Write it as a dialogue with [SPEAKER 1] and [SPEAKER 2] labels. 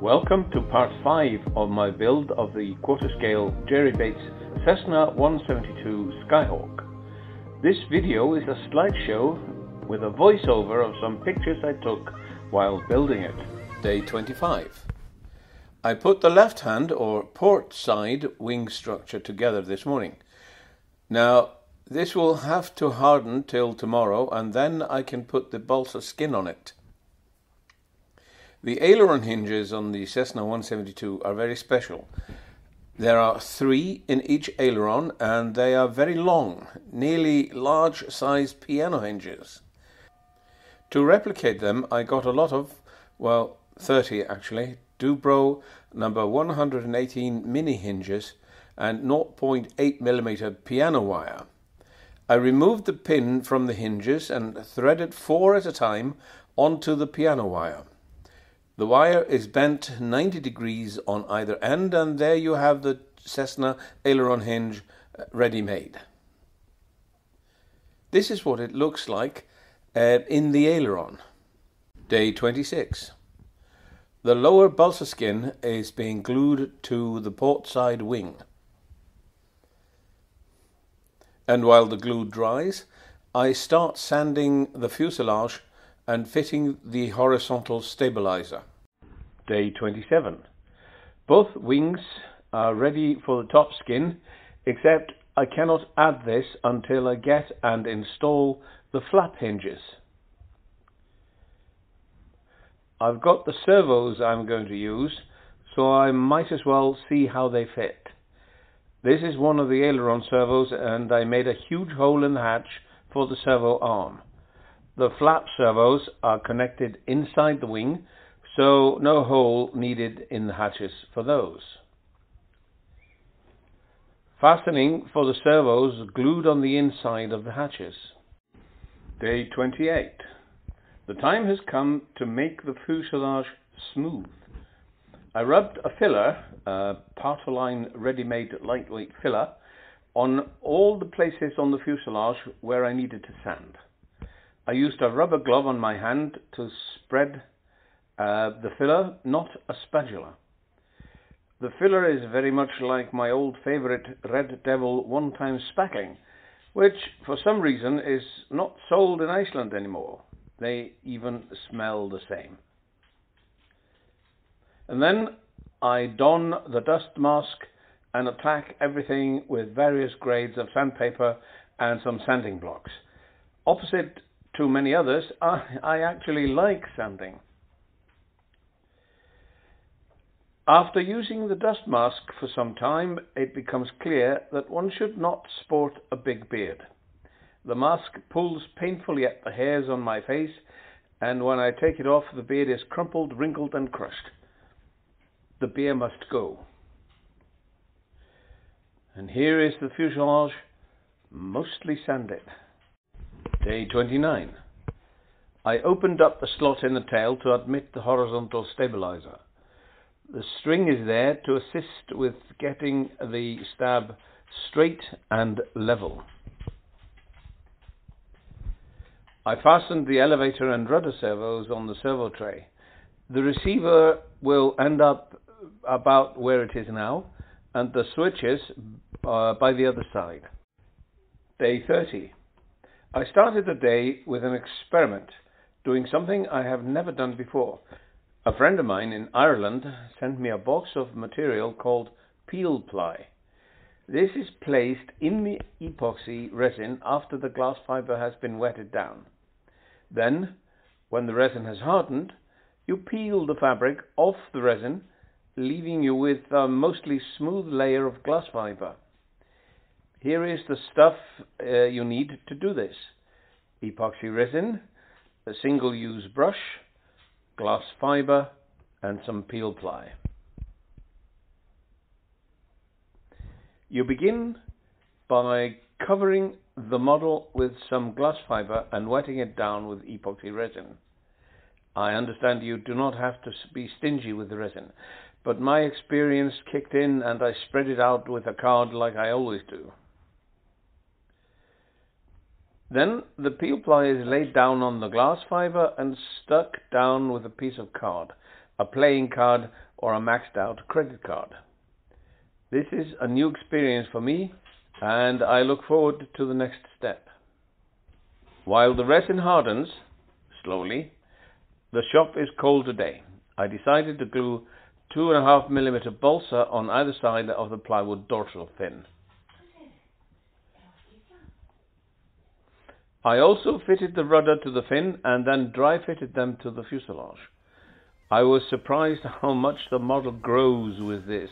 [SPEAKER 1] Welcome to part 5 of my build of the quarter-scale Jerry Bates Cessna 172 Skyhawk. This video is a slideshow with a voiceover of some pictures I took while building it. Day 25. I put the left hand or port side wing structure together this morning. Now this will have to harden till tomorrow and then I can put the balsa skin on it. The aileron hinges on the Cessna 172 are very special. There are 3 in each aileron and they are very long, nearly large-sized piano hinges. To replicate them, I got a lot of, 30 actually, Dubro number 118 mini hinges and 0.8mm piano wire. I removed the pin from the hinges and threaded 4 at a time onto the piano wire. The wire is bent 90 degrees on either end, and there you have the Cessna aileron hinge ready-made. This is what it looks like in the aileron. Day 26. The lower balsa skin is being glued to the port side wing. And while the glue dries, I start sanding the fuselage and fitting the horizontal stabilizer. Day 27. Both wings are ready for the top skin, except I cannot add this until I get and install the flap hinges. I've got the servos I'm going to use, so I might as well see how they fit. This is one of the aileron servos and I made a huge hole in the hatch for the servo arm. The flap servos are connected inside the wing, so no hole needed in the hatches for those. Fastening for the servos glued on the inside of the hatches. Day 28. The time has come to make the fuselage smooth. I rubbed a filler, Partoline ready-made lightweight filler, on all the places on the fuselage where I needed to sand. I used a rubber glove on my hand to spread the filler, not a spatula. The filler is very much like my old favourite Red Devil one-time spackling, which for some reason is not sold in Iceland anymore. They even smell the same. And then I don the dust mask and attack everything with various grades of sandpaper and some sanding blocks. Opposite to many others, I actually like sanding. After using the dust mask for some time, it becomes clear that one should not sport a big beard. The mask pulls painfully at the hairs on my face, and when I take it off, the beard is crumpled, wrinkled and crushed. The beard must go. And here is the fuselage, mostly sanded. Day 29. I opened up the slot in the tail to admit the horizontal stabilizer. The string is there to assist with getting the stab straight and level. I fastened the elevator and rudder servos on the servo tray. The receiver will end up about where it is now, and the switches by the other side. Day 30. I started the day with an experiment, doing something I have never done before. A friend of mine in Ireland sent me a box of material called peel ply. This is placed in the epoxy resin after the glass fiber has been wetted down. Then, when the resin has hardened, you peel the fabric off the resin, leaving you with a mostly smooth layer of glass fiber. Here is the stuff you need to do this: epoxy resin, a single-use brush, glass fiber and some peel ply. You begin by covering the model with some glass fiber and wetting it down with epoxy resin. I understand you do not have to be stingy with the resin, but my experience kicked in and I spread it out with a card like I always do. Then the peel ply is laid down on the glass fiber and stuck down with a piece of card. a playing card or a maxed out credit card. This is a new experience for me, and I look forward to the next step. While the resin hardens, slowly, the shop is cold today. I decided to glue 2.5mm balsa on either side of the plywood dorsal fin. I also fitted the rudder to the fin and then dry fitted them to the fuselage. I was surprised how much the model grows with this.